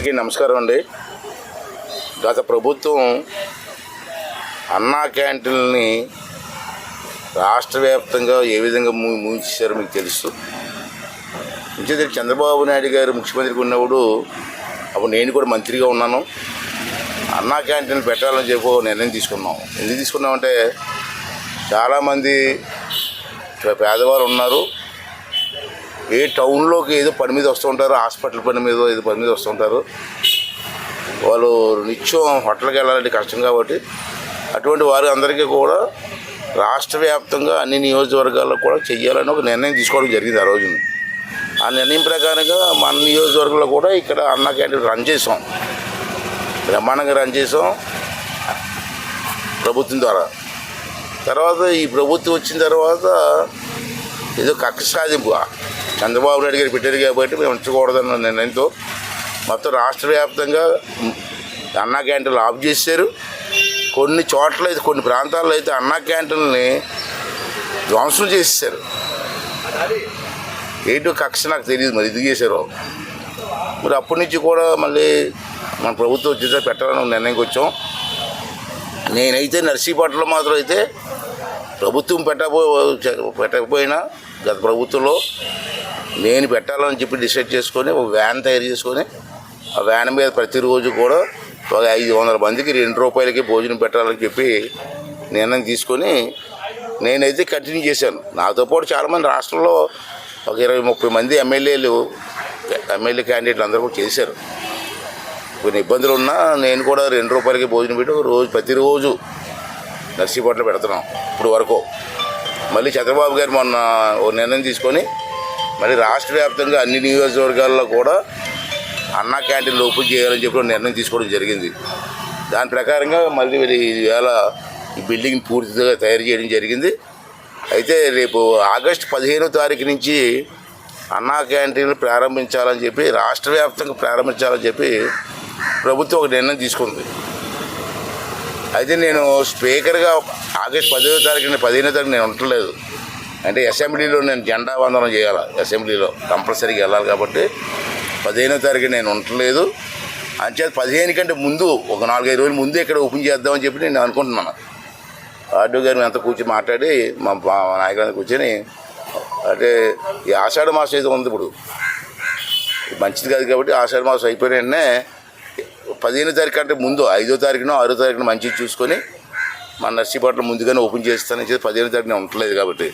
అందరికీ నమస్కారం అండి. గత ప్రభుత్వం అన్నా క్యాంటీన్ని రాష్ట్ర వ్యాప్తంగా ఏ విధంగా మూయించారో మీకు తెలుసు. ఇంకేది చంద్రబాబు నాయుడు గారు ముఖ్యమంత్రిగా ఉన్నప్పుడు అప్పుడు నేను కూడా మంత్రిగా ఉన్నాను. అన్నా క్యాంటీన్ పెట్టాలని చెప్పి నిర్ణయం తీసుకున్నాం. ఎందుకు తీసుకున్నామంటే చాలామంది పేదవారు ఉన్నారు. ఏ టౌన్లోకి ఏదో పని మీద వస్తూ ఉంటారు, హాస్పిటల్ పని మీద ఏదో పని మీద వస్తుంటారు. వాళ్ళు నిత్యం హోటల్కి వెళ్ళాలంటే కష్టం కాబట్టి అటువంటి వారు అందరికీ కూడా రాష్ట్ర వ్యాప్తంగా అన్ని నియోజకవర్గాల్లో కూడా చెయ్యాలని ఒక నిర్ణయం తీసుకోవడం జరిగింది ఆ రోజున. ఆ నిర్ణయం ప్రకారంగా మన నియోజకవర్గంలో కూడా ఇక్కడ అన్నా క్యాంటీన్ రన్ చేసాం, బ్రహ్మాండంగా రన్ చేసాం ప్రభుత్వం ద్వారా. తర్వాత ఈ ప్రభుత్వం వచ్చిన తర్వాత ఏదో కక్ష సాధింపు చంద్రబాబు నాయుడు గారు పెట్టారు కాబట్టి మేము ఉంచకూడదన్న నిర్ణయంతో మొత్తం రాష్ట్ర వ్యాప్తంగా అన్నా క్యాంటీన్లు ఆఫ్ చేశారు. కొన్ని చోట్ల అయితే కొన్ని ప్రాంతాల్లో అయితే అన్నా క్యాంటీన్ని ధ్వంసం చేసేసారు. ఏంటో కక్ష నాకు తెలియదు, మరి ఇది చేశారు. మరి అప్పటి నుంచి కూడా మళ్ళీ మన ప్రభుత్వం వచ్చేసరికి పెట్టాలని నిర్ణయంకి వచ్చాం. నేనైతే నర్సీపట్నంలో మాత్రం అయితే ప్రభుత్వం పెట్టకపోయినా గత ప్రభుత్వంలో నేను పెట్టాలని చెప్పి డిసైడ్ చేసుకొని ఒక వ్యాన్ తయారు చేసుకొని ఆ వ్యాన్ మీద ప్రతిరోజు కూడా ఒక 500 మందికి ₹2 భోజనం పెట్టాలని చెప్పి నిర్ణయం తీసుకొని నేనైతే కంటిన్యూ చేశాను. నాతో పాటు చాలామంది రాష్ట్రంలో ఒక 20-30 మంది ఎమ్మెల్యే క్యాండిడేట్లు అందరూ కూడా చేశారు. కొన్ని ఇబ్బందులు ఉన్నా నేను కూడా ₹2 భోజనం పెట్టి ప్రతిరోజు నర్సీపట్నంలో పెడుతున్నాం ఇప్పుడు వరకు. మళ్ళీ చంద్రబాబు గారు మొన్న ఓ నిర్ణయం తీసుకొని మళ్ళీ రాష్ట్ర వ్యాప్తంగా అన్ని నియోజకవర్గాల్లో కూడా అన్నా క్యాంటీన్లు ఓపెన్ చేయాలని చెప్పి నిర్ణయం తీసుకోవడం జరిగింది. దాని ప్రకారంగా మళ్ళీ ఈవేళ ఈ బిల్డింగ్ పూర్తిగా తయారు చేయడం జరిగింది. అయితే రేపు ఆగస్టు 15వ తారీఖు నుంచి అన్నా క్యాంటీన్లు ప్రారంభించాలని చెప్పి రాష్ట్ర వ్యాప్తంగా ప్రారంభించాలని చెప్పి ప్రభుత్వం ఒక నిర్ణయం తీసుకుంది. అయితే నేను స్పీకర్గా ఆగస్టు 15వ తారీఖు నేను ఉండలేదు. అంటే అసెంబ్లీలో నేను జెండా వందనం చేయాలి, అసెంబ్లీలో కంపల్సరీగా వెళ్ళాలి కాబట్టి 15వ తారీఖు నేను ఉండలేదు. అంచేత 15 కంటే ముందు ఒక 4-5 రోజుల ముందు ఇక్కడ ఓపెన్ చేద్దామని చెప్పి నేను అనుకుంటున్నాను. ఆర్డో గారు అంతా కూర్చొని మాట్లాడి మా నాయకులంతా కూర్చొని అంటే ఈ ఆషాఢ మాసం అయితే ఉంది ఇప్పుడు మంచిది కాదు కాబట్టి ఆషాఢ మాసం అయిపోయిన వెంటనే 15వ తారీఖు కంటే ముందు 5వ తారీఖునో 6వ తారీఖున మంచిది చూసుకొని మన నర్సీపట్నం ముందుగానే ఓపెన్ చేస్తానని చెప్పి 15వ తారీఖున ఉండలేదు కాబట్టి